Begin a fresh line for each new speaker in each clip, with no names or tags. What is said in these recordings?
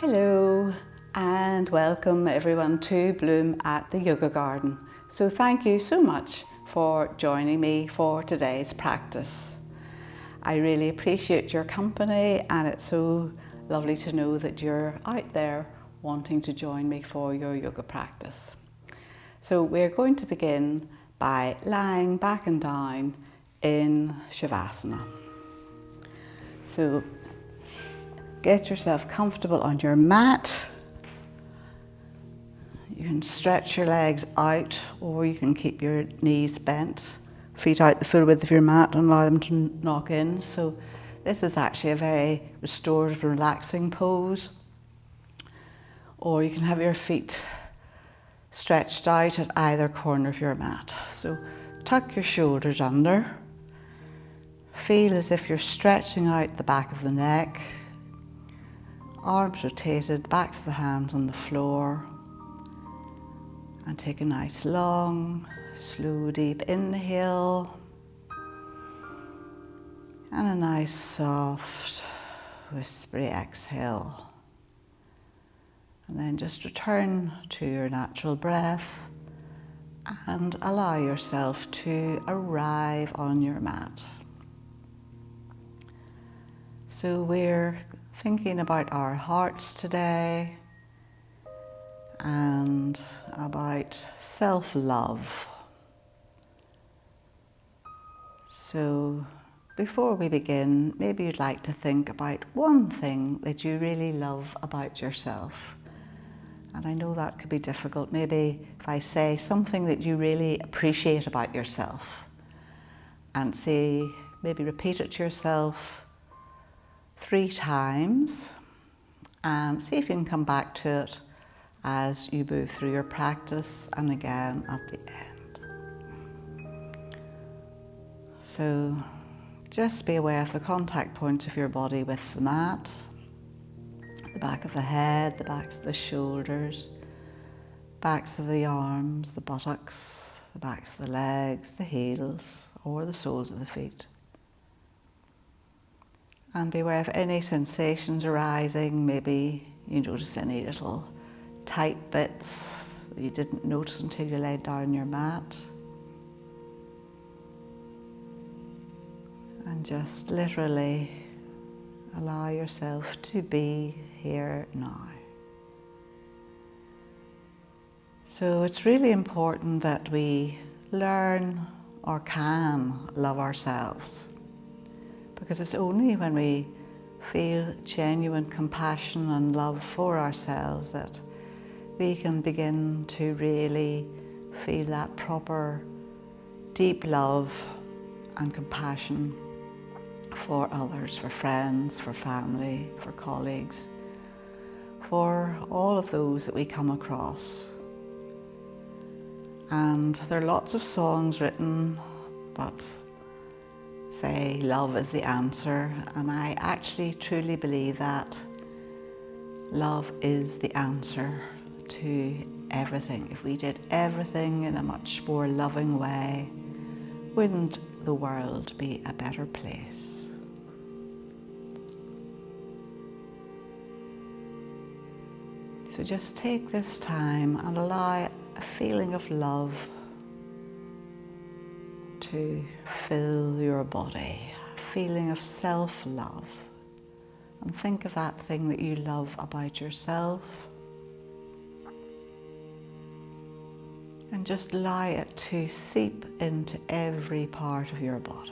Hello and welcome everyone to Bloom at the Yoga Garden. So thank you so much for joining me for today's practice. I really appreciate your company and it's so lovely to know that you're out there wanting to join me for your yoga practice. So we're going to begin by lying back and down in Shavasana. So get yourself comfortable on your mat. You can stretch your legs out or you can keep your knees bent, feet out the full width of your mat and allow them to knock in. So this is actually a very restorative, relaxing pose. Or you can have your feet stretched out at either corner of your mat. So tuck your shoulders under. Feel as if you're stretching out the back of the neck. Arms rotated, backs of the hands on the floor. And take a nice long, slow, deep inhale. And a nice, soft, whispery exhale. And then just return to your natural breath and allow yourself to arrive on your mat. So we're thinking about our hearts today and about self-love. So before we begin, maybe you'd like to think about one thing that you really love about yourself. And I know that could be difficult. Maybe if I say something that you really appreciate about yourself and say, maybe repeat it to yourself 3 times and see if you can come back to it as you move through your practice and again at the end. So just be aware of the contact points of your body with the mat, the back of the head, the backs of the shoulders, backs of the arms, the buttocks, the backs of the legs, the heels or the soles of the feet. And be aware of any sensations arising. Maybe you notice any little tight bits that you didn't notice until you laid down your mat. And just literally allow yourself to be here now. So it's really important that we learn or can love ourselves. Because it's only when we feel genuine compassion and love for ourselves that we can begin to really feel that proper, deep love and compassion for others, for friends, for family, for colleagues, for all of those that we come across. And there are lots of songs written, but say love is the answer, and I actually truly believe that love is the answer to everything. If we did everything in a much more loving way, wouldn't the world be a better place? So just take this time and allow a feeling of love to fill your body, a feeling of self-love. And think of that thing that you love about yourself. And just allow it to seep into every part of your body.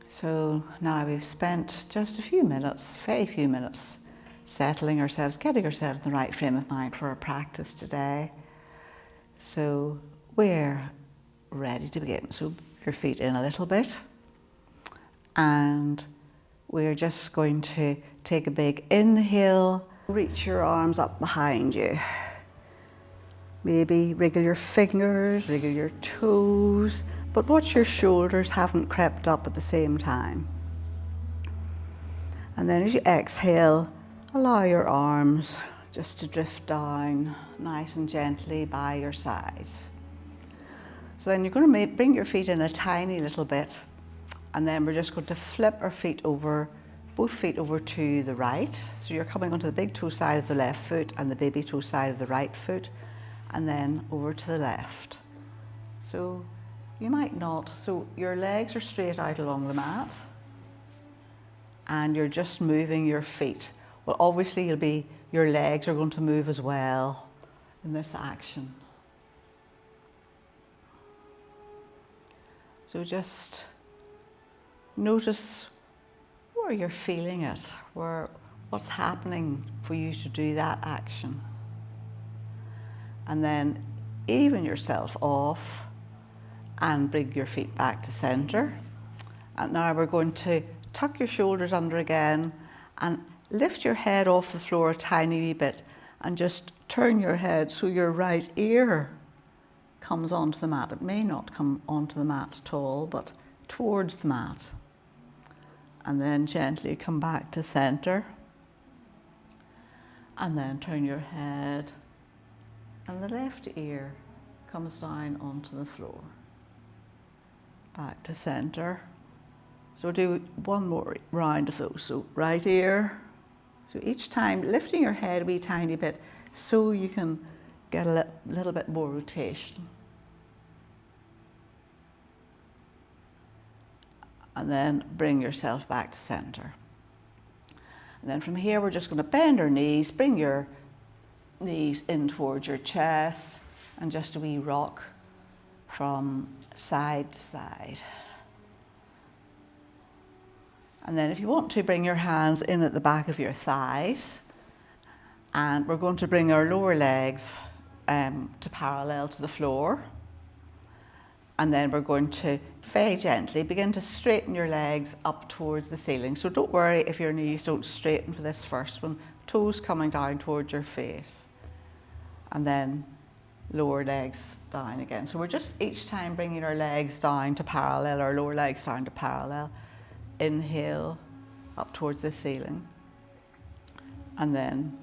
So now we've spent just a few minutes, very few minutes, settling ourselves, getting ourselves in the right frame of mind for our practice today. So we're ready to begin. So your feet in a little bit. And we're just going to take a big inhale, reach your arms up behind you. Maybe wriggle your fingers, wriggle your toes, but watch your shoulders haven't crept up at the same time. And then as you exhale, allow your arms just to drift down nice and gently by your sides. So then you're going to bring your feet in a tiny little bit, and then we're just going to flip our feet over, both feet over to the right. So you're coming onto the big toe side of the left foot and the baby toe side of the right foot, and then over to the left. So you might not, so your legs are straight out along the mat, and you're just moving your feet. Well, obviously your legs are going to move as well in this action. So just notice where you're feeling it, what's happening for you to do that action. And then even yourself off and bring your feet back to center. And now we're going to tuck your shoulders under again and lift your head off the floor a tiny wee bit and just turn your head so your right ear comes onto the mat. It may not come onto the mat at all, but towards the mat. And then gently come back to center. And then turn your head and the left ear comes down onto the floor. Back to center. So we'll do one more round of those. So right ear. So each time lifting your head a wee tiny bit so you can get a little bit more rotation. And then bring yourself back to center. And then from here, we're just going to bend our knees, bring your knees in towards your chest, and just a wee rock from side to side. And then if you want to, bring your hands in at the back of your thighs, and we're going to bring our lower legs to parallel to the floor. And then we're going to very gently begin to straighten your legs up towards the ceiling. So don't worry if your knees don't straighten for this first one. Toes coming down towards your face. And then lower legs down again. So we're just each time bringing our legs down to parallel, our lower legs down to parallel. Inhale up towards the ceiling. And then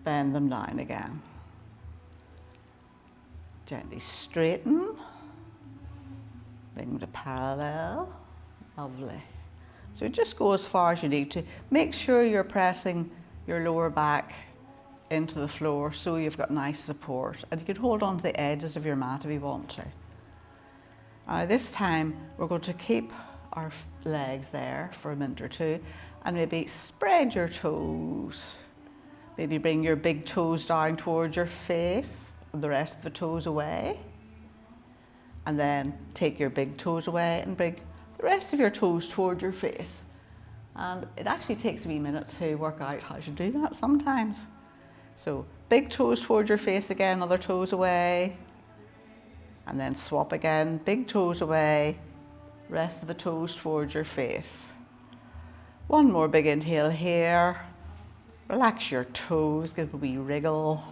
bend them down again. Gently straighten. Bring them to parallel. Lovely. So just go as far as you need to. Make sure you're pressing your lower back into the floor so you've got nice support. And you can hold on to the edges of your mat if you want to. This time we're going to keep our legs there for a minute or two and maybe spread your toes. Maybe bring your big toes down towards your face and the rest of the toes away. And then take your big toes away and bring the rest of your toes towards your face. And it actually takes a wee minute to work out how to do that sometimes. So big toes towards your face again, other toes away. And then swap again, big toes away, rest of the toes towards your face. One more big inhale here. Relax your toes, give a wee wriggle.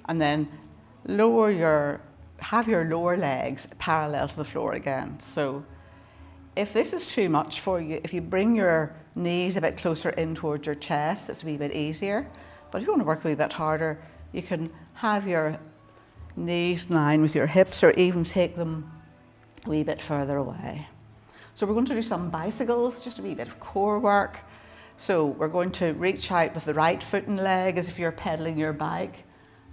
And then have your lower legs parallel to the floor again. So if this is too much for you, if you bring your knees a bit closer in towards your chest, it's a wee bit easier. But if you want to work a wee bit harder, you can have your knees in line with your hips or even take them a wee bit further away. So we're going to do some bicycles, just a wee bit of core work. So we're going to reach out with the right foot and leg as if you're pedaling your bike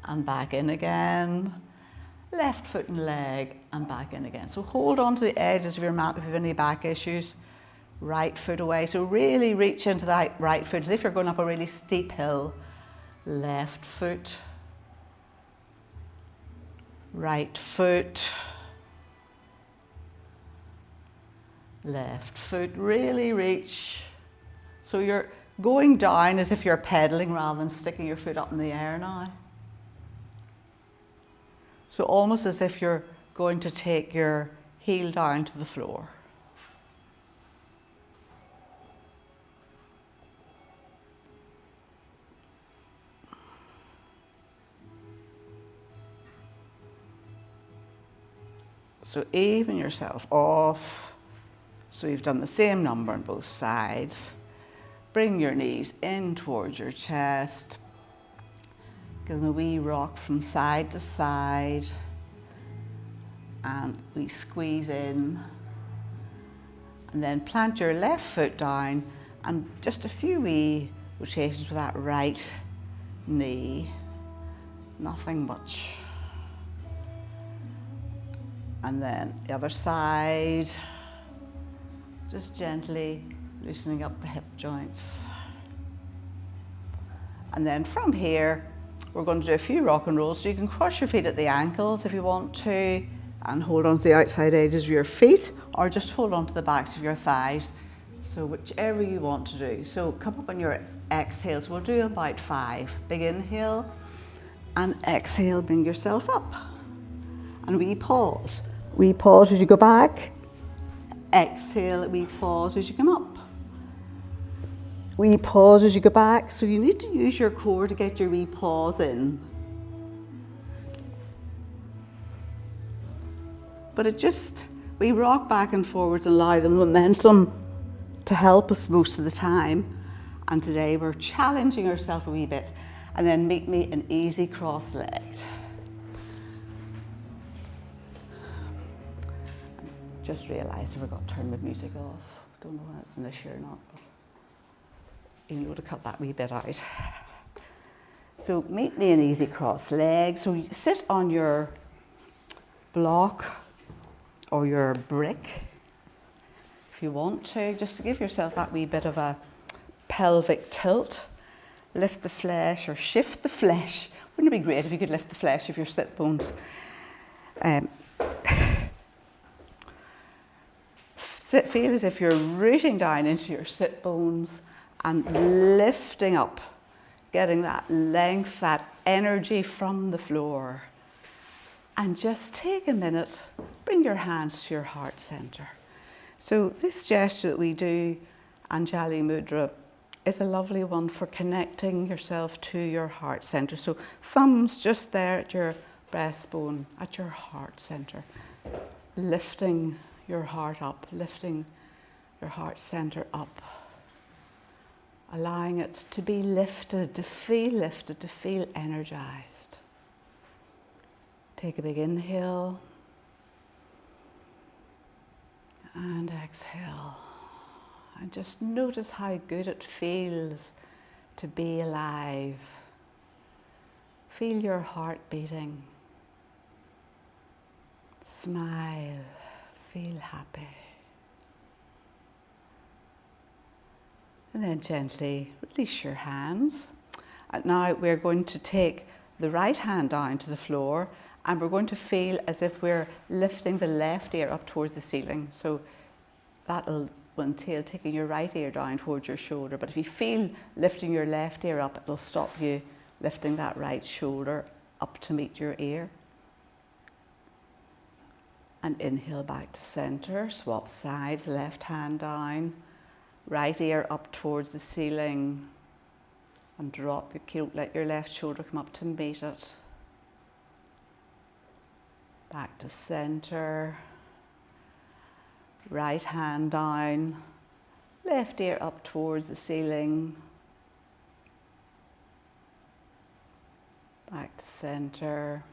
and back in again. Left foot and leg and back in again. So hold on to the edges of your mat if you have any back issues. Right foot away. So really reach into that right foot as if you're going up a really steep hill. Left foot. Right foot. Left foot. Really reach. So you're going down as if you're pedaling rather than sticking your foot up in the air now. So almost as if you're going to take your heel down to the floor. So even yourself off. So you've done the same number on both sides. Bring your knees in towards your chest. Give them a wee rock from side to side. And we squeeze in. And then plant your left foot down and just a few wee rotations with that right knee. Nothing much. And then the other side. Just gently loosening up the hip joints. And then from here, we're going to do a few rock and rolls. So you can cross your feet at the ankles if you want to, and hold on to the outside edges of your feet, or just hold on to the backs of your thighs. So whichever you want to do. So come up on your exhales. We'll do about 5. Big inhale, and exhale, bring yourself up. And we pause. We pause as you go back. Exhale, we pause as you come up. We pause as you go back. So you need to use your core to get your wee pause in. But we rock back and forwards and allow the momentum to help us most of the time. And today we're challenging ourselves a wee bit. And then meet me an easy cross-legged. Just realised I forgot to turn the music off. Don't know if that's an issue or not. You know to cut that wee bit out. So meet me an easy cross-legged. So you sit on your block or your brick if you want to, just to give yourself that wee bit of a pelvic tilt. Lift the flesh or shift the flesh. Wouldn't it be great if you could lift the flesh of your sit bones? Feel as if you're rooting down into your sit bones and lifting up, getting that length, that energy from the floor. And just take a minute, bring your hands to your heart center. So this gesture that we do, Anjali Mudra, is a lovely one for connecting yourself to your heart center. So thumbs just there at your breastbone, at your heart center, lifting your heart up, lifting your heart center up, allowing it to be lifted, to feel energized. Take a big inhale and exhale. And just notice how good it feels to be alive. Feel your heart beating. Smile. Feel happy. And then gently release your hands. And now we're going to take the right hand down to the floor, and we're going to feel as if we're lifting the left ear up towards the ceiling. So that'll entail taking your right ear down towards your shoulder. But if you feel lifting your left ear up, it'll stop you lifting that right shoulder up to meet your ear. And inhale back to center, swap sides, left hand down, right ear up towards the ceiling, and drop your, let your left shoulder come up to meet it. Back to center, right hand down, left ear up towards the ceiling, back to center.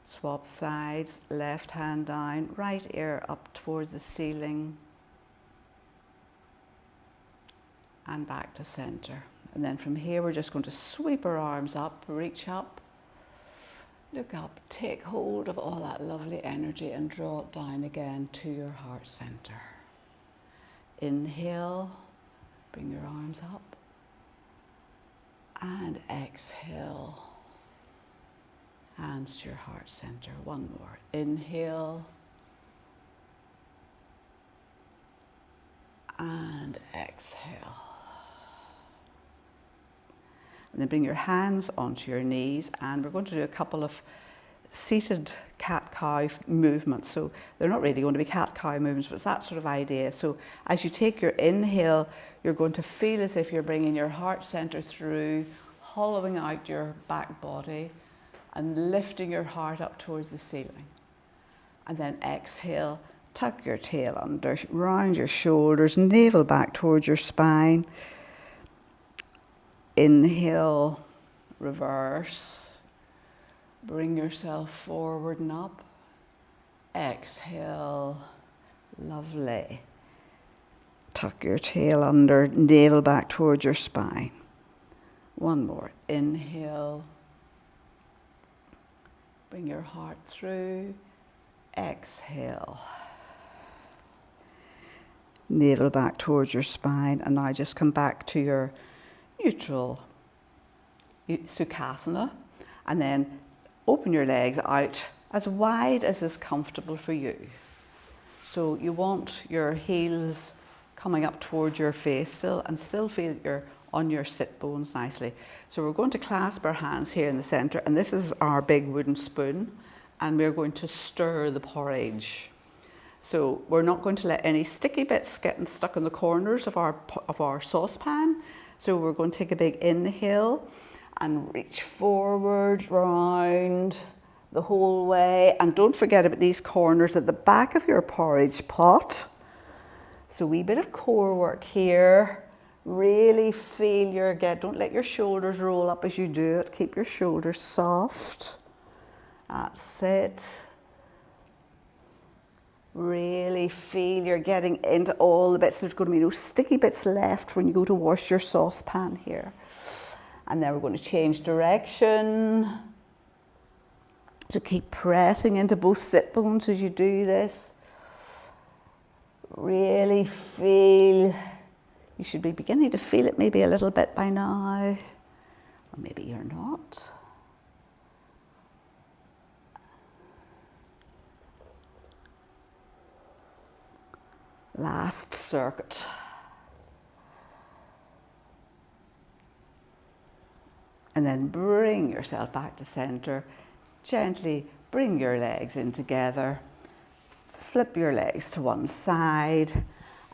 Swap sides, left hand down, right ear up towards the ceiling, and back to center. And then from here, we're just going to sweep our arms up, reach up, look up, take hold of all that lovely energy and draw it down again to your heart center. Inhale, bring your arms up, and exhale. Hands to your heart center. One more. Inhale. And exhale. And then bring your hands onto your knees, and we're going to do a couple of seated cat-cow movements. So they're not really going to be cat-cow movements, but it's that sort of idea. So as you take your inhale, you're going to feel as if you're bringing your heart center through, hollowing out your back body, and lifting your heart up towards the ceiling. And then exhale, tuck your tail under, round your shoulders, navel back towards your spine. Inhale, reverse. Bring yourself forward and up. Exhale, lovely. Tuck your tail under, navel back towards your spine. One more. Inhale. Bring your heart through. Exhale. Navel back towards your spine. And now just come back to your neutral Sukhasana. And then open your legs out as wide as is comfortable for you. So you want your heels coming up towards your face still, and still feel you're on your sit bones nicely. So we're going to clasp our hands here in the center, and this is our big wooden spoon, and we're going to stir the porridge. So we're not going to let any sticky bits get stuck in the corners of our saucepan. So we're going to take a big inhale and reach forward, round the whole way. And don't forget about these corners at the back of your porridge pot. So a wee bit of core work here. Really feel don't let your shoulders roll up as you do it. Keep your shoulders soft. That's it. Really feel you're getting into all the bits. There's going to be no sticky bits left when you go to wash your saucepan here. And then we're going to change direction. So keep pressing into both sit bones as you do this. Really feel, you should be beginning to feel it maybe a little bit by now, or maybe you're not. Last circuit. And then bring yourself back to center. Gently bring your legs in together. Flip your legs to one side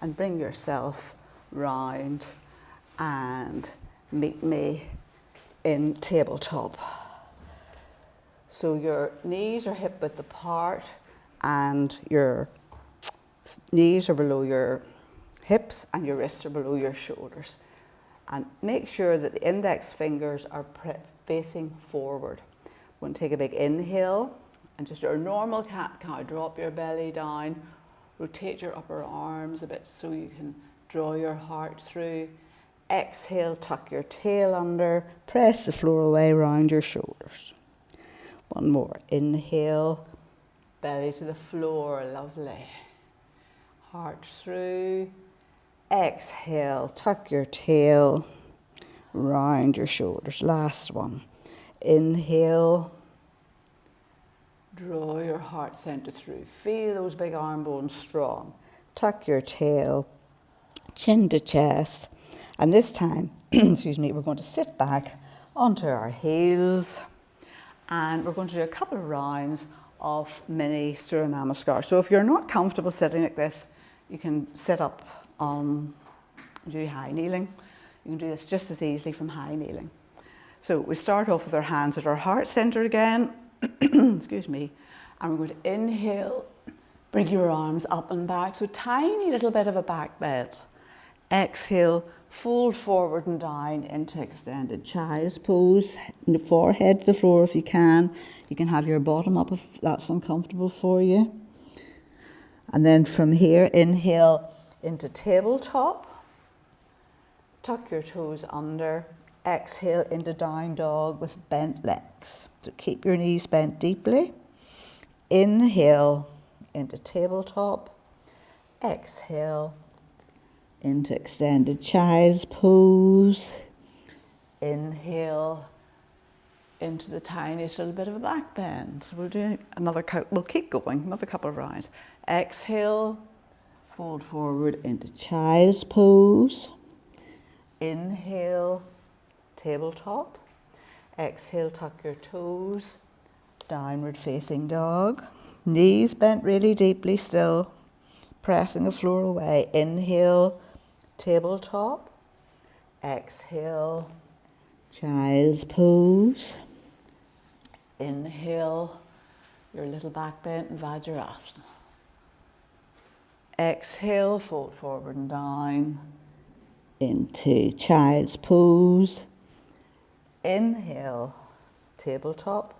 and bring yourself round and meet me in tabletop. So your knees are hip width apart and your knees are below your hips and your wrists are below your shoulders. And make sure that the index fingers are facing forward. We're going to take a big inhale and just your normal cat-cow, drop your belly down, rotate your upper arms a bit so you can draw your heart through. Exhale, tuck your tail under, press the floor away round your shoulders. One more, inhale, belly to the floor, lovely. Heart through. Exhale, tuck your tail round your shoulders. Last one. Inhale. Draw your heart center through. Feel those big arm bones strong. Tuck your tail, chin to chest. And this time, excuse me, we're going to sit back onto our heels. And we're going to do a couple of rounds of mini Surya Namaskar. So if you're not comfortable sitting like this, you can sit up on, do high kneeling. You can do this just as easily from high kneeling. So we start off with our hands at our heart center again. Excuse me. And we're going to inhale, bring your arms up and back. So tiny little bit of a back bend. Exhale, fold forward and down into extended child's pose. Forehead to the floor if you can. You can have your bottom up if that's uncomfortable for you. And then from here, inhale into tabletop. Tuck your toes under. Exhale into down dog with bent legs. So keep your knees bent deeply. Inhale into tabletop. Exhale into extended child's pose. Inhale into the tiniest little bit of a back bend. So we'll do we'll keep going, another couple of rounds. Exhale, fold forward into child's pose. Inhale, tabletop. Exhale, tuck your toes, downward facing dog. Knees bent really deeply still, pressing the floor away. Inhale, tabletop. Exhale, child's pose. Inhale, your little back bend in Vajrasana. Exhale, fold forward and down into child's pose. Inhale, tabletop.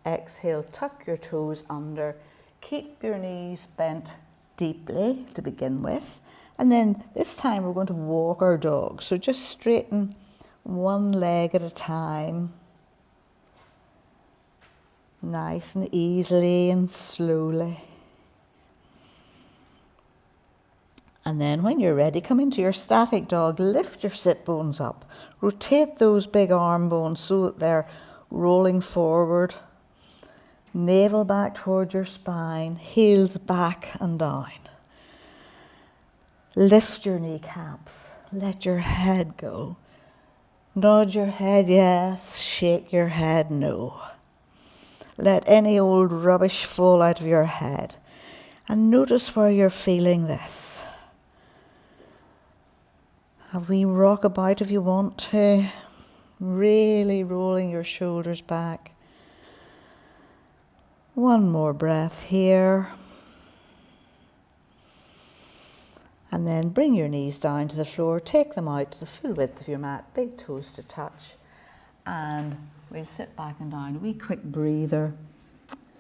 Exhale, tuck your toes under. Keep your knees bent deeply to begin with. And then this time we're going to walk our dog. So just straighten one leg at a time. Nice and easily and slowly. And then when you're ready, come into your static dog, lift your sit bones up. Rotate those big arm bones so that they're rolling forward. Navel back towards your spine, heels back and down. Lift your kneecaps, let your head go. Nod your head yes, shake your head no. Let any old rubbish fall out of your head. And notice where you're feeling this. Have we rock about if you want to, really rolling your shoulders back. One more breath here. And then bring your knees down to the floor, take them out to the full width of your mat, big toes to touch. And we'll sit back and down, a wee quick breather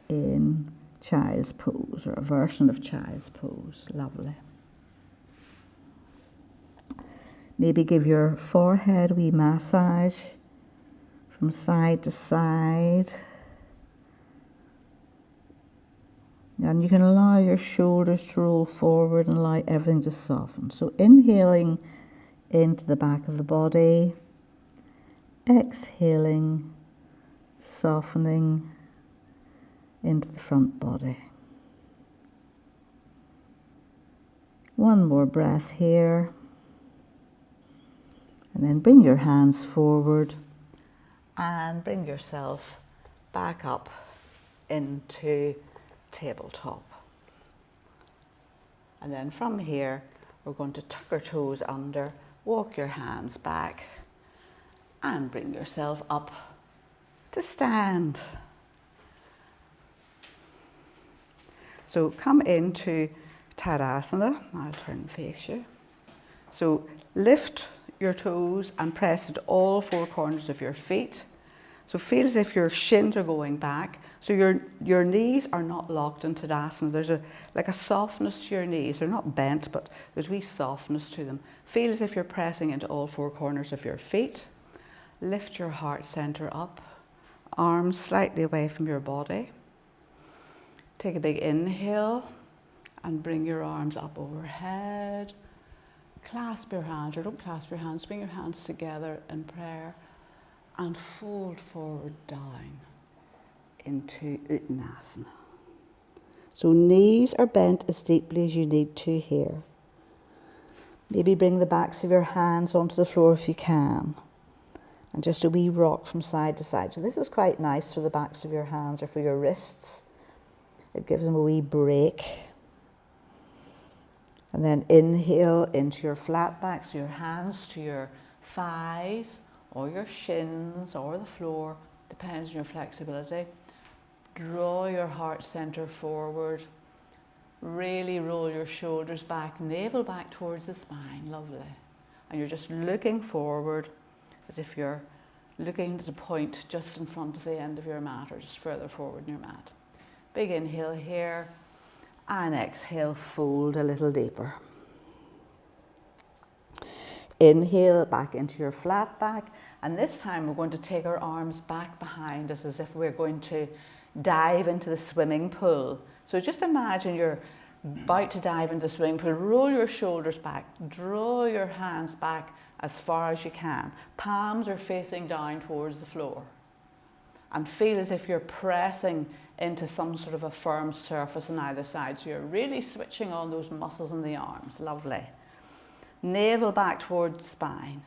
in child's pose, or a version of child's pose. Lovely. Maybe give your forehead a wee massage from side to side. And you can allow your shoulders to roll forward and allow everything to soften. So inhaling into the back of the body, exhaling, softening into the front body. One more breath here. And then bring your hands forward and bring yourself back up into tabletop. And then from here, we're going to tuck our toes under, walk your hands back, and bring yourself up to stand. So come into Tadasana. I'll turn and face you. So lift your toes and press into all four corners of your feet. So feel as if your shins are going back. So your knees are not locked in Tadasana. There's like a softness to your knees. They're not bent, but there's wee softness to them. Feel as if you're pressing into all four corners of your feet. Lift your heart center up. Arms slightly away from your body. Take a big inhale and bring your arms up overhead. Clasp your hands, or don't clasp your hands, bring your hands together in prayer and fold forward down into Uttanasana. So knees are bent as deeply as you need to here. Maybe bring the backs of your hands onto the floor if you can. And just a wee rock from side to side. So this is quite nice for the backs of your hands or for your wrists. It gives them a wee break. And then inhale into your flat back, so your hands to your thighs or your shins or the floor, depends on your flexibility. Draw your heart center forward. Really roll your shoulders back, navel back towards the spine, lovely. And you're just looking forward as if you're looking to the point just in front of the end of your mat or just further forward in your mat. Big inhale here. And exhale, fold a little deeper. Inhale back into your flat back. And this time we're going to take our arms back behind us as if we're going to dive into the swimming pool. So just imagine you're about to dive into the swimming pool. Roll your shoulders back. Draw your hands back as far as you can. Palms are facing down towards the floor. And feel as if you're pressing into some sort of a firm surface on either side. So you're really switching on those muscles in the arms. Lovely. Navel back towards the spine.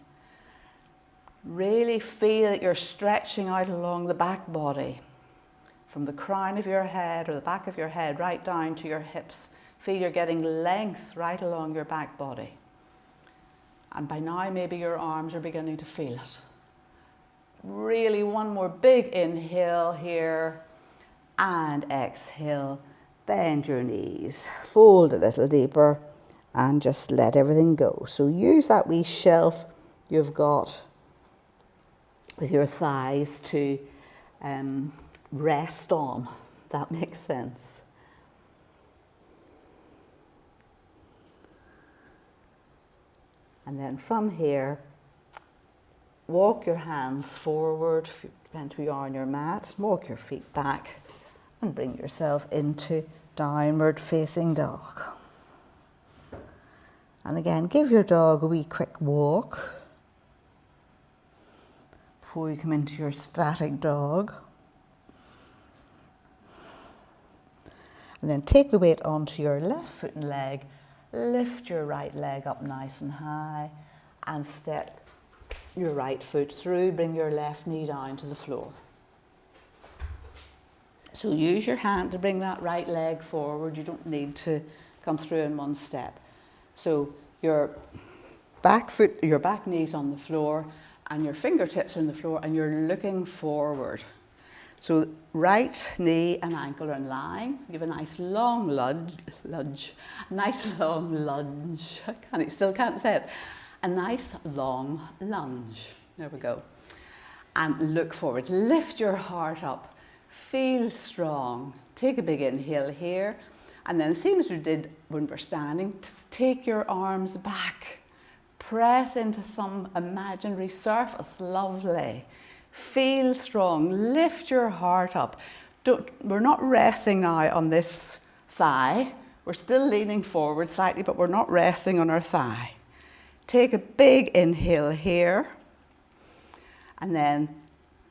Really feel that you're stretching out along the back body. From the crown of your head or the back of your head right down to your hips. Feel you're getting length right along your back body. And by now maybe your arms are beginning to feel it. Really one more big inhale here and exhale
bend your knees, fold a little deeper, and just let everything go. So use that wee shelf you've got with your thighs to rest on, if that makes sense. And then from here, walk your hands forward, depends where you are on your mat, walk your feet back and bring yourself into downward facing dog. And again, give your dog a wee quick walk before you come into your static dog. And then take the weight onto your left foot and leg, lift your right leg up nice and high and step your right foot through, bring your left knee down to the floor. So use your hand to bring that right leg forward. You don't need to come through in one step. So your back foot, your back knee's on the floor and your fingertips are on the floor and you're looking forward. So right knee and ankle are in line. You have a nice long lunge, nice long lunge. Still can't say it. A nice long lunge. There we go. And look forward. Lift your heart up. Feel strong. Take a big inhale here. And then same as we did when we're standing, just take your arms back. Press into some imaginary surface. Lovely. Feel strong. Lift your heart up. We're not resting now on this thigh. We're still leaning forward slightly, but we're not resting on our thigh. Take a big inhale here. And then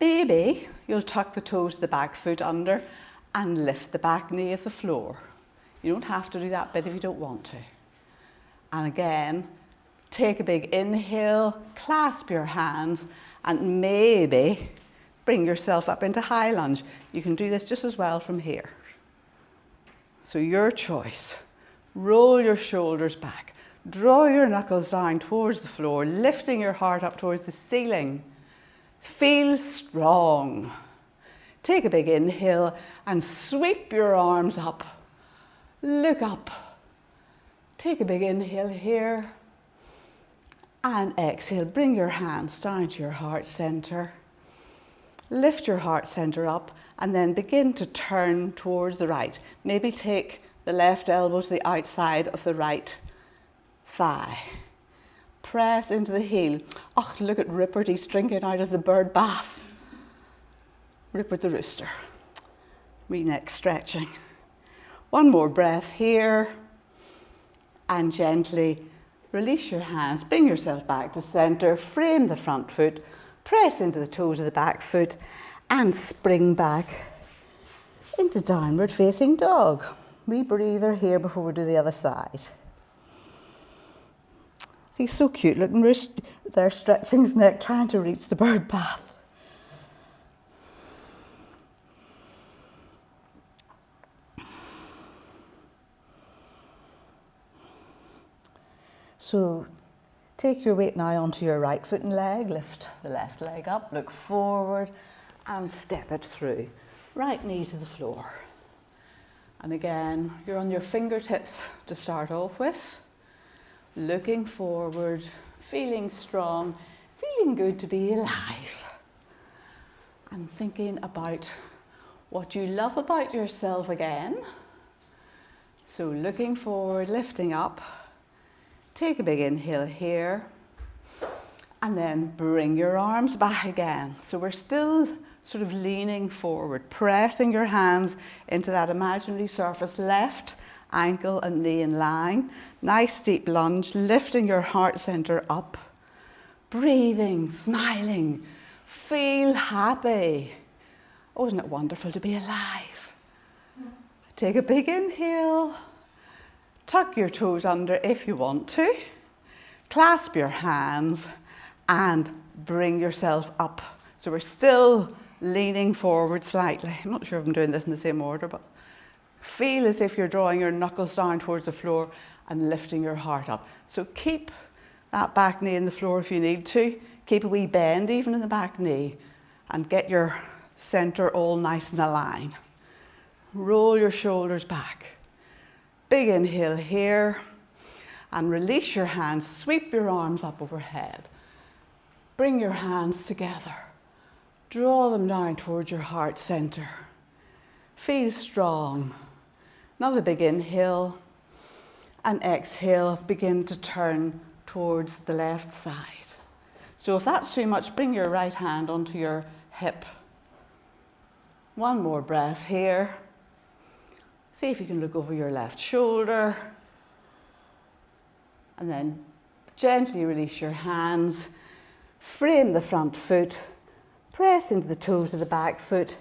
maybe you'll tuck the toes of the back foot under and lift the back knee of the floor. You don't have to do that bit if you don't want to. And again, take a big inhale, clasp your hands, and maybe bring yourself up into high lunge. You can do this just as well from here. So your choice. Roll your shoulders back. Draw your knuckles down towards the floor, lifting your heart up towards the ceiling. Feel strong. Take a big inhale and sweep your arms up. Look up. Take a big inhale here. And exhale, bring your hands down to your heart center. Lift your heart center up and then begin to turn towards the right. Maybe take the left elbow to the outside of the right thigh. Press into the heel. Oh, look at Rupert, he's drinking out of the bird bath. Rupert the rooster. Wee neck stretching. One more breath here. And gently release your hands, bring yourself back to center, frame the front foot, press into the toes of the back foot and spring back into downward facing dog. Wee breather here before we do the other side. He's so cute looking, there stretching his neck, trying to reach the bird bath. So take your weight now onto your right foot and leg, lift the left leg up, look forward and step it through. Right knee to the floor. And again, you're on your fingertips to start off with. Looking forward, feeling strong, feeling good to be alive. And thinking about what you love about yourself again. So looking forward, lifting up. Take a big inhale here and then bring your arms back again. So we're still sort of leaning forward, pressing your hands into that imaginary surface, left ankle and knee in line. Nice deep lunge, lifting your heart center up. Breathing, smiling, feel happy. Oh, isn't it wonderful to be alive? Take a big inhale. Tuck your toes under if you want to. Clasp your hands and bring yourself up. So we're still leaning forward slightly. I'm not sure if I'm doing this in the same order, but feel as if you're drawing your knuckles down towards the floor and lifting your heart up. So keep that back knee in the floor if you need to. Keep a wee bend even in the back knee and get your center all nice and aligned. Roll your shoulders back. Big inhale here. And release your hands. Sweep your arms up overhead. Bring your hands together. Draw them down towards your heart center. Feel strong. Another big inhale. And exhale, begin to turn towards the left side. So if that's too much, bring your right hand onto your hip. One more breath here. See if you can look over your left shoulder. And then gently release your hands. Frame the front foot. Press into the toes of the back foot.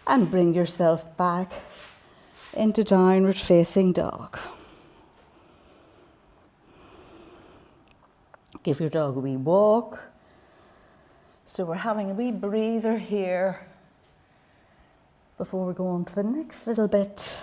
And bring yourself back into downward facing dog. Give your dog a wee walk. So we're having a wee breather here before we go on to the next little bit.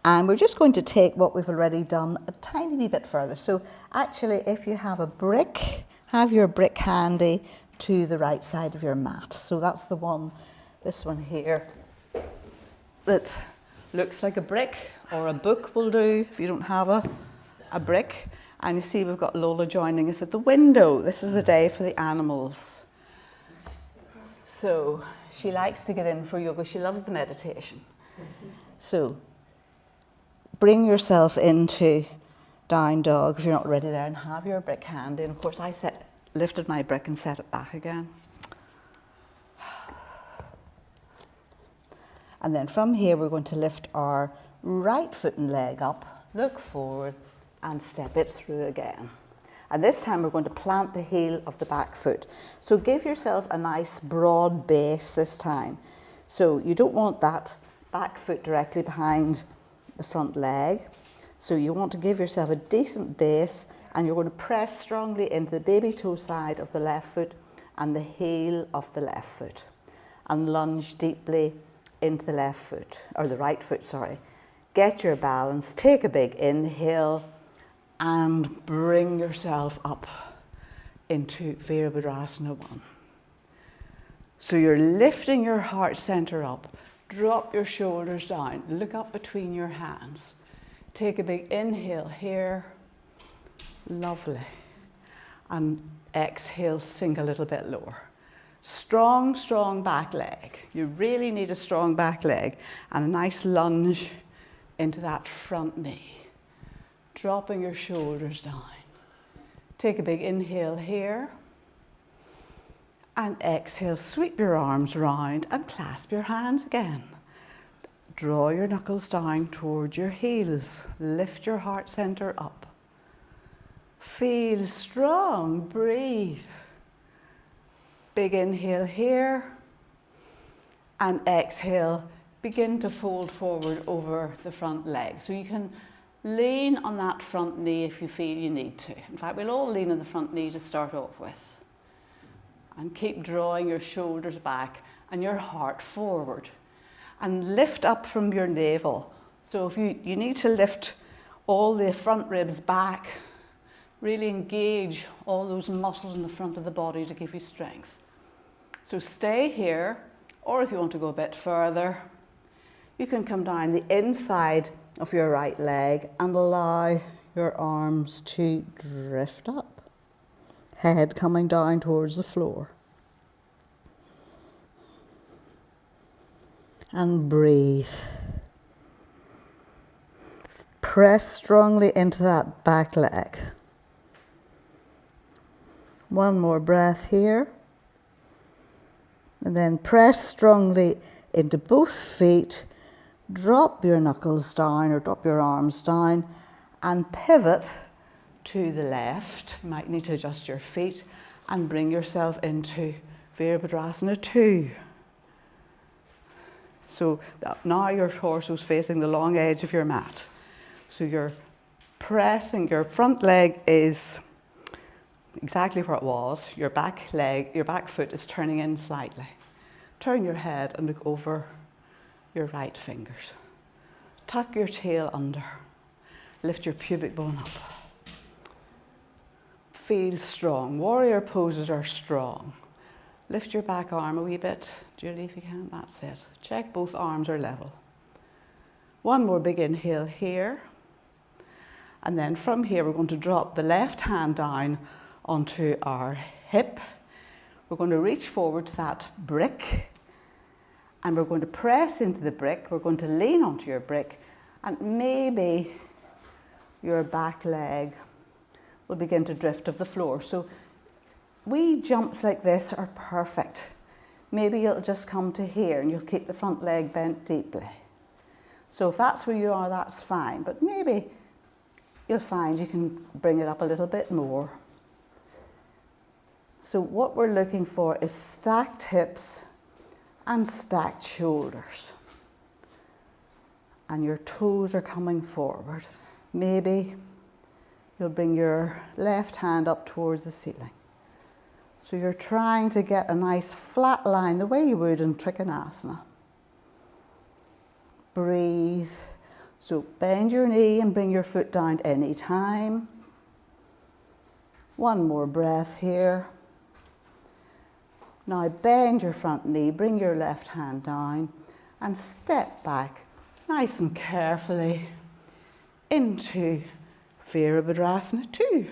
And we're just going to take what we've already done a tiny wee bit further. So actually, if you have a brick, have your brick handy to the right side of your mat. So that's the one, this one here, that looks like a brick, or a book will do if you don't have a brick. And you see we've got Lola joining us at the window. This is the day for the animals. So she likes to get in for yoga. She loves the meditation. So bring yourself into down dog if you're not ready there, and have your brick handy. And of course I lifted my brick and set it back again. And then from here we're going to lift our right foot and leg up, look forward and step it through again. And this time we're going to plant the heel of the back foot. So give yourself a nice broad base this time. So you don't want that back foot directly behind the front leg. So you want to give yourself a decent base, and you're going to press strongly into the baby toe side of the left foot and the heel of the left foot, and lunge deeply into the left foot, or the right foot, sorry. Get your balance, take a big inhale, and bring yourself up into Virabhadrasana 1. So you're lifting your heart center up, drop your shoulders down, look up between your hands. Take a big inhale here, lovely. And exhale, sink a little bit lower. Strong, strong back leg. You really need a strong back leg, and a nice lunge into that front knee. Dropping your shoulders down. Take a big inhale here. And exhale, sweep your arms round and clasp your hands again. Draw your knuckles down towards your heels. Lift your heart center up. Feel strong, breathe. Big inhale here. And exhale, begin to fold forward over the front leg. So you can lean on that front knee if you feel you need to. In fact, we'll all lean on the front knee to start off with. And keep drawing your shoulders back and your heart forward. And lift up from your navel. So if you need to lift all the front ribs back, really engage all those muscles in the front of the body to give you strength. So stay here, or if you want to go a bit further, you can come down the inside of your right leg and allow your arms to drift up. Head coming down towards the floor. And breathe. Press strongly into that back leg. One more breath here. And then press strongly into both feet. Drop your knuckles down or drop your arms down and pivot to the left. You might need to adjust your feet and bring yourself into Virabhadrasana 2. So now your torso is facing the long edge of your mat. So you're pressing, your front leg is exactly where it was. Your back foot is turning in slightly. Turn your head and look over your right fingers. Tuck your tail under. Lift your pubic bone up. Feel strong. Warrior poses are strong. Lift your back arm a wee bit, Julie, if you can. That's it. Check both arms are level. One more big inhale here. And then from here, we're going to drop the left hand down onto our hip. We're going to reach forward to that brick. And we're going to press into the brick. We're going to lean onto your brick. And maybe your back leg will begin to drift off the floor. So wee jumps like this are perfect. Maybe it'll just come to here and you'll keep the front leg bent deeply. So if that's where you are, that's fine. But maybe you'll find you can bring it up a little bit more. So what we're looking for is stacked hips and stacked shoulders. And your toes are coming forward. Maybe you'll bring your left hand up towards the ceiling. So you're trying to get a nice flat line, the way you would in Trikonasana. Breathe. So bend your knee and bring your foot down any time. One more breath here. Now bend your front knee, bring your left hand down and step back nice and carefully into Virabhadrasana 2.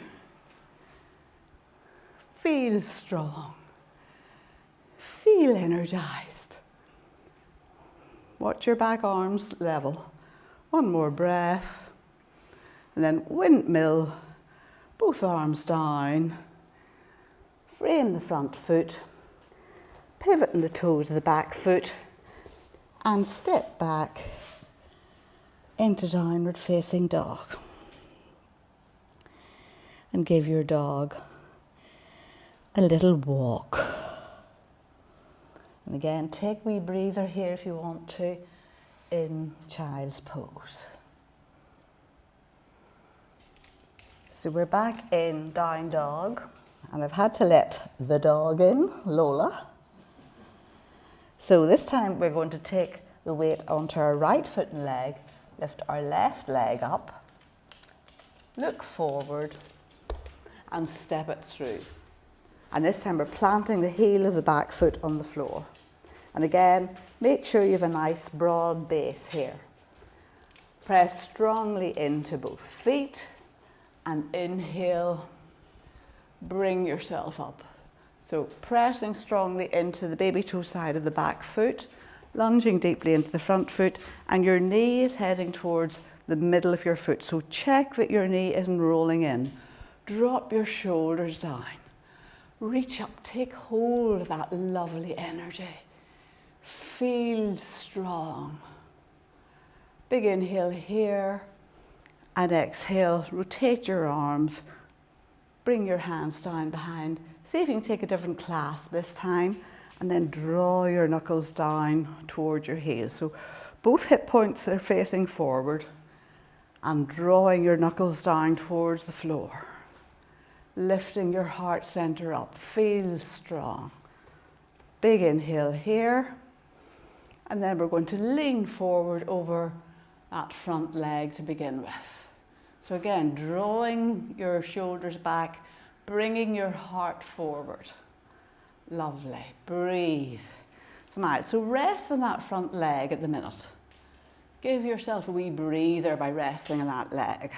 Feel strong. Feel energized. Watch your back arms level. One more breath. And then windmill, both arms down. Frame the front foot. Pivot in the toes of the back foot. And step back into downward facing dog. And give your dog a little walk. And again, take a wee breather here if you want to in child's pose. So we're back in down dog, and I've had to let the dog in, Lola. So this time we're going to take the weight onto our right foot and leg, lift our left leg up, look forward, and step it through. And this time we're planting the heel of the back foot on the floor. And again, make sure you have a nice broad base here. Press strongly into both feet and inhale, bring yourself up. So pressing strongly into the baby toe side of the back foot, lunging deeply into the front foot, and your knee is heading towards the middle of your foot. So check that your knee isn't rolling in. Drop your shoulders down. Reach up, take hold of that lovely energy. Feel strong. Big inhale here, and exhale, rotate your arms, bring your hands down behind. See if you can take a different clasp this time, and then draw your knuckles down towards your heels. So both hip points are facing forward, and drawing your knuckles down towards the floor. Lifting your heart center up, feel strong. Big inhale here. And then we're going to lean forward over that front leg to begin with. So again, drawing your shoulders back, bringing your heart forward. Lovely, breathe. Smile, so rest on that front leg at the minute. Give yourself a wee breather by resting on that leg.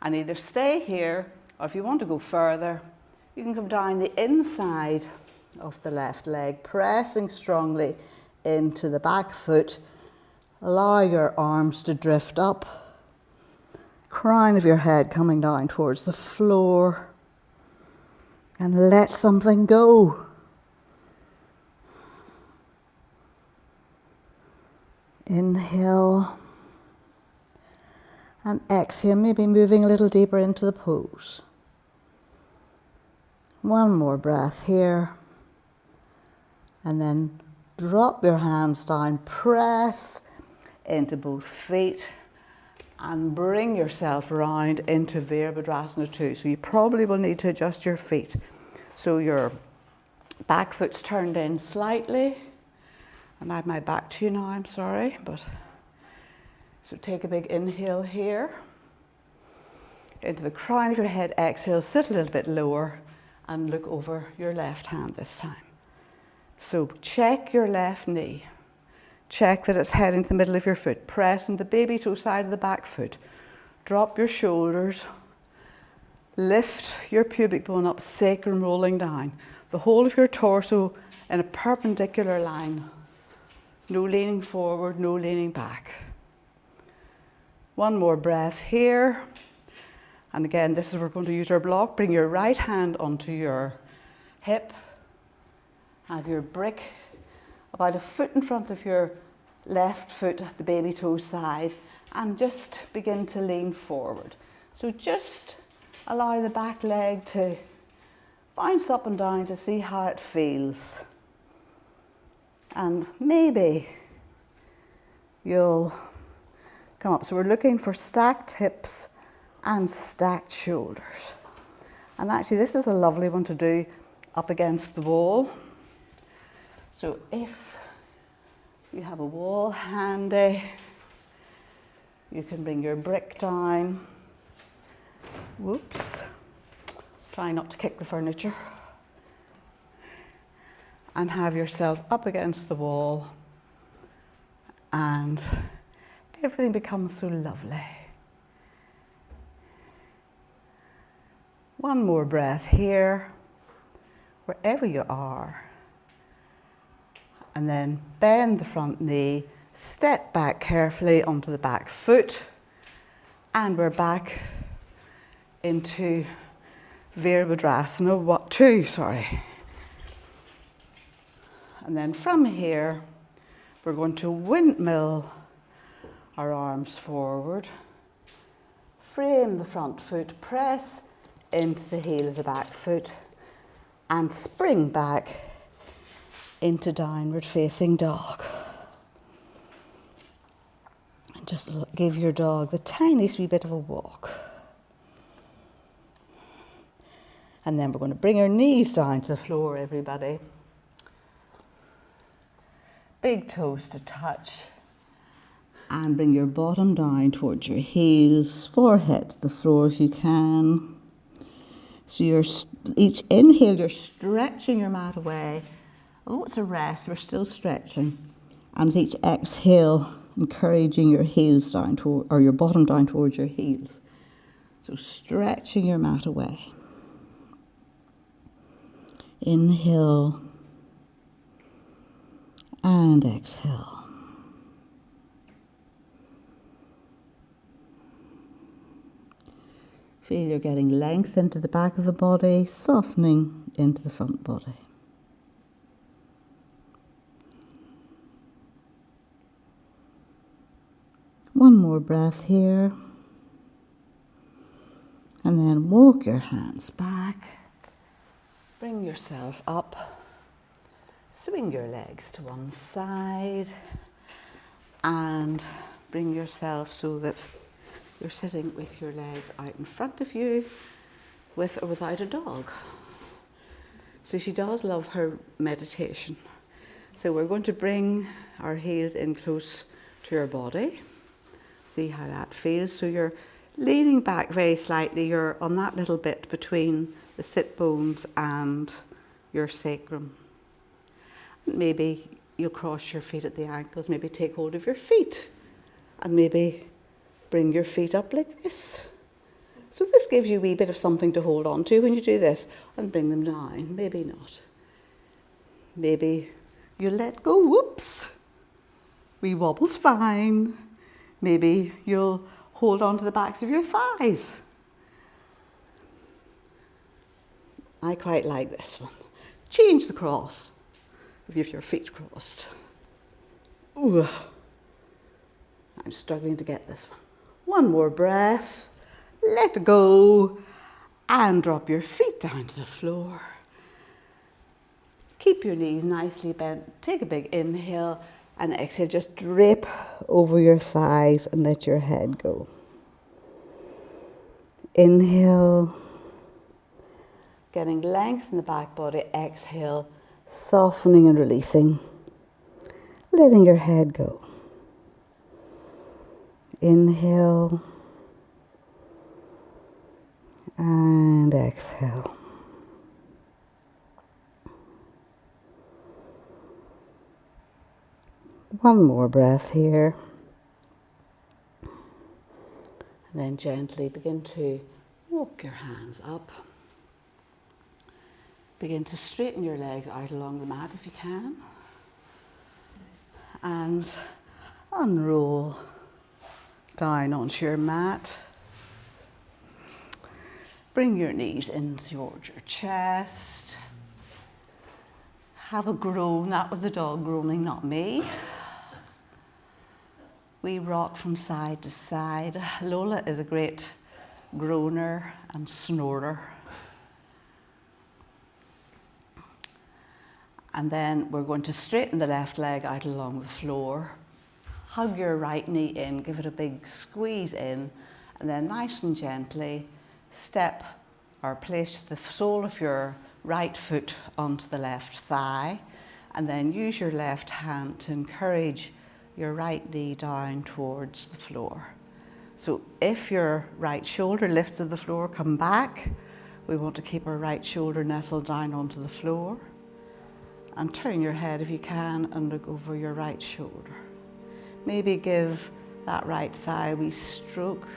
And either stay here, or if you want to go further, you can come down the inside of the left leg, pressing strongly into the back foot. Allow your arms to drift up. Crown of your head coming down towards the floor. And let something go. Inhale. And exhale, maybe moving a little deeper into the pose. One more breath here. And then drop your hands down, press into both feet, and bring yourself round into Virabhadrasana 2. So you probably will need to adjust your feet. So your back foot's turned in slightly. And I have my back to you now, I'm sorry, so take a big inhale here. Into the crown of your head, exhale, sit a little bit lower and look over your left hand this time. So check your left knee. Check that it's heading to the middle of your foot. Press on the baby toe side of the back foot. Drop your shoulders. Lift your pubic bone up, sacrum rolling down. The whole of your torso in a perpendicular line. No leaning forward, no leaning back. One more breath here. And again, this is where we're going to use our block. Bring your right hand onto your hip. Have your brick about a foot in front of your left foot at the baby toe side, and just begin to lean forward. So just allow the back leg to bounce up and down to see how it feels. And maybe you'll come up. So we're looking for stacked hips and stacked shoulders. And actually this is a lovely one to do up against the wall. So if you have a wall handy, you can bring your brick down. Whoops. Try not to kick the furniture. And have yourself up against the wall, and everything becomes so lovely. One more breath here, wherever you are. And then bend the front knee, step back carefully onto the back foot, and we're back into Virabhadrasana 2. And then from here, we're going to windmill our arms forward, frame the front foot, press into the heel of the back foot, and spring back into downward facing dog. And just give your dog the tiniest wee bit of a walk. And then we're going to bring our knees down to the floor, everybody. Big toes to touch. And bring your bottom down towards your heels, forehead to the floor if you can. So each inhale, you're stretching your mat away. Although it's a rest, we're still stretching. And with each exhale, encouraging your heels down or your bottom down towards your heels. So stretching your mat away. Inhale and exhale. Feel you're getting length into the back of the body, softening into the front body. One more breath here. And then walk your hands back. Bring yourself up. Swing your legs to one side. And bring yourself so that you're sitting with your legs out in front of you, with or without a dog. So she does love her meditation. So we're going to bring our heels in close to your body. See how that feels. So you're leaning back very slightly. You're on that little bit between the sit bones and your sacrum. Maybe you'll cross your feet at the ankles, maybe take hold of your feet, and maybe bring your feet up like this. So this gives you a wee bit of something to hold on to when you do this, and bring them down. Maybe not. Maybe you let go. Whoops. Wee wobble's fine. Maybe you'll hold on to the backs of your thighs. I quite like this one. Change the cross if you have your feet crossed. Ooh, I'm struggling to get this one. One more breath, let go, and drop your feet down to the floor. Keep your knees nicely bent. Take a big inhale and exhale. Just drape over your thighs and let your head go. Inhale, getting length in the back body. Exhale, softening and releasing, letting your head go. Inhale and exhale. One more breath here. And then gently begin to walk your hands up. Begin to straighten your legs out along the mat if you can. And unroll down onto your mat. Bring your knees in towards your chest. Have a groan. That was the dog groaning, not me. We rock from side to side. Lola is a great groaner and snorer. And then we're going to straighten the left leg out along the floor. Hug your right knee in, give it a big squeeze in, and then nice and gently step or place the sole of your right foot onto the left thigh, and then use your left hand to encourage your right knee down towards the floor. So if your right shoulder lifts to the floor, come back. We want to keep our right shoulder nestled down onto the floor. And turn your head if you can and look over your right shoulder. Maybe give that right thigh a wee stroke.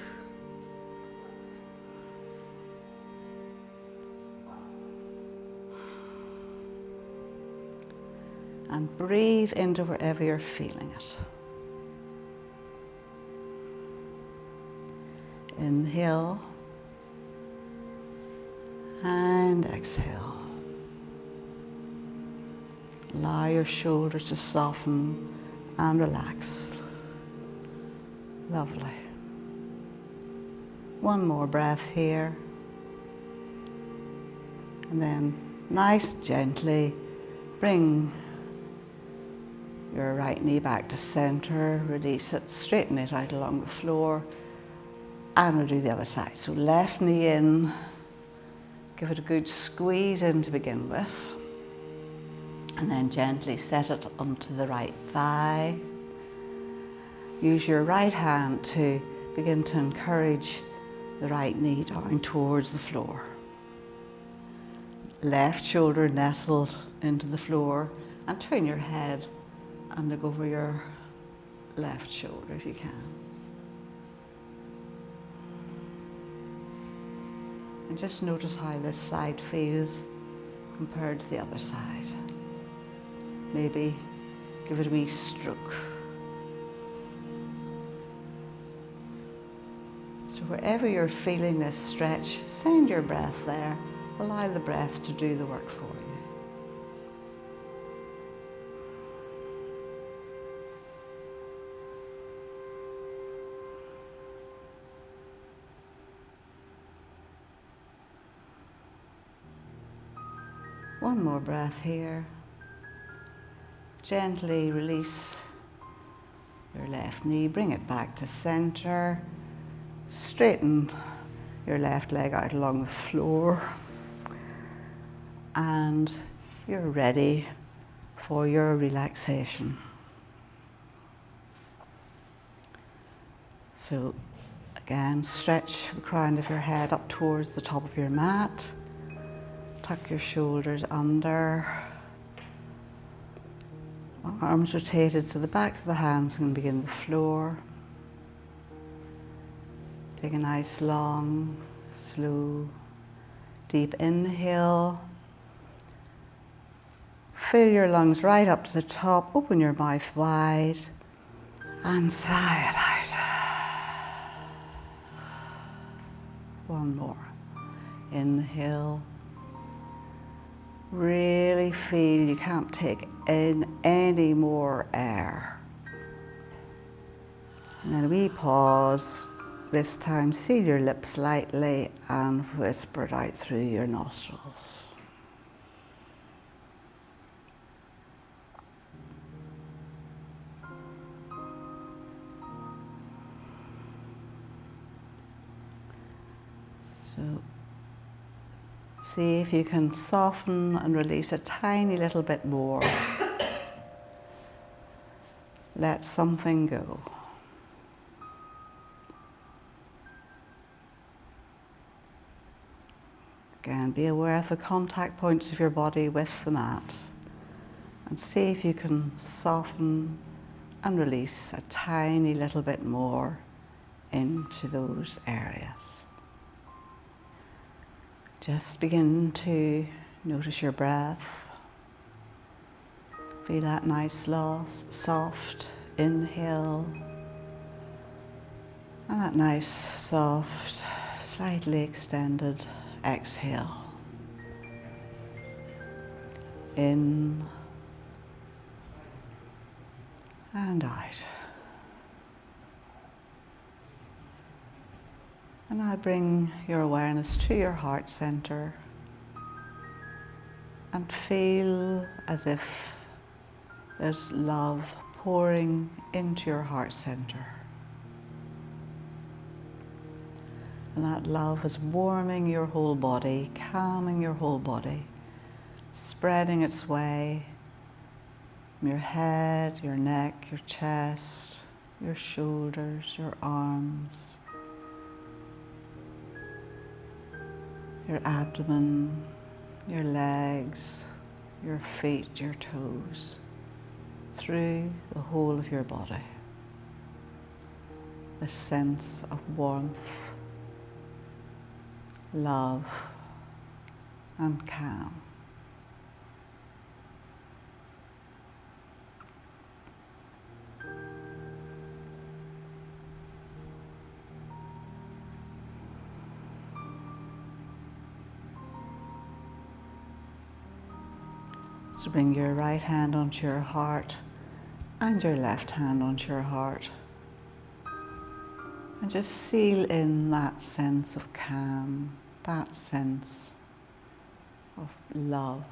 And breathe into wherever you're feeling it. Inhale and exhale. Allow your shoulders to soften and relax. Lovely. One more breath here. And then nice gently bring your right knee back to center, release it, straighten it out along the floor, and we'll do the other side. So left knee in, give it a good squeeze in to begin with. And then gently set it onto the right thigh. Use your right hand to begin to encourage the right knee down towards the floor. Left shoulder nestled into the floor, and turn your head and look over your left shoulder if you can. And just notice how this side feels compared to the other side. Maybe give it a wee stroke. So wherever you're feeling this stretch, send your breath there. Allow the breath to do the work for you. One more breath here. Gently release your left knee, bring it back to center. Straighten your left leg out along the floor. And you're ready for your relaxation. So again, stretch the crown of your head up towards the top of your mat. Tuck your shoulders under. Arms rotated so the backs of the hands can begin the floor. Take a nice long, slow, deep inhale. Fill your lungs right up to the top. Open your mouth wide and sigh it out. One more. Inhale. Really feel you can't take in any more air. And then we pause. This time, seal your lips lightly and whisper it out through your nostrils. So, see if you can soften and release a tiny little bit more. Let something go. Again, be aware of the contact points of your body with the mat and see if you can soften
and release a tiny little bit more into those areas. Just begin to notice your breath. Feel that nice, soft inhale and that nice, soft, slightly extended exhale. In and out. And now bring your awareness to your heart center and feel as if there's love pouring into your heart center. And that love is warming your whole body, calming your whole body, spreading its way from your head, your neck, your chest, your shoulders, your arms, your abdomen, your legs, your feet, your toes, through the whole of your body. The sense of warmth, love, and calm. So bring your right hand onto your heart and your left hand onto your heart. And just seal in that sense of calm, that sense of love.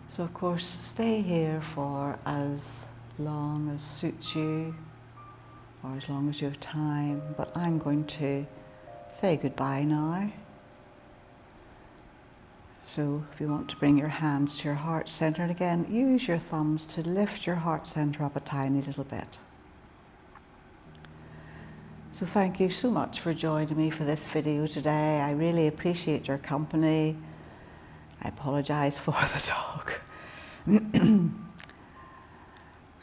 So of course, stay here for as long as suits you, or as long as you have time, but I'm going to say goodbye now. So if you want to bring your hands to your heart center, and again, use your thumbs to lift your heart center up a tiny little bit. So thank you so much for joining me for this video today. I really appreciate your company. I apologize for the dog.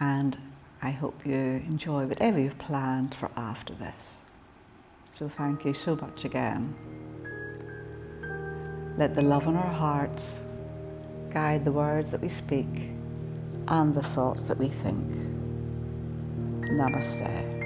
And I hope you enjoy whatever you've planned for after this. So thank you so much again. Let the love in our hearts guide the words that we speak and the thoughts that we think. Namaste.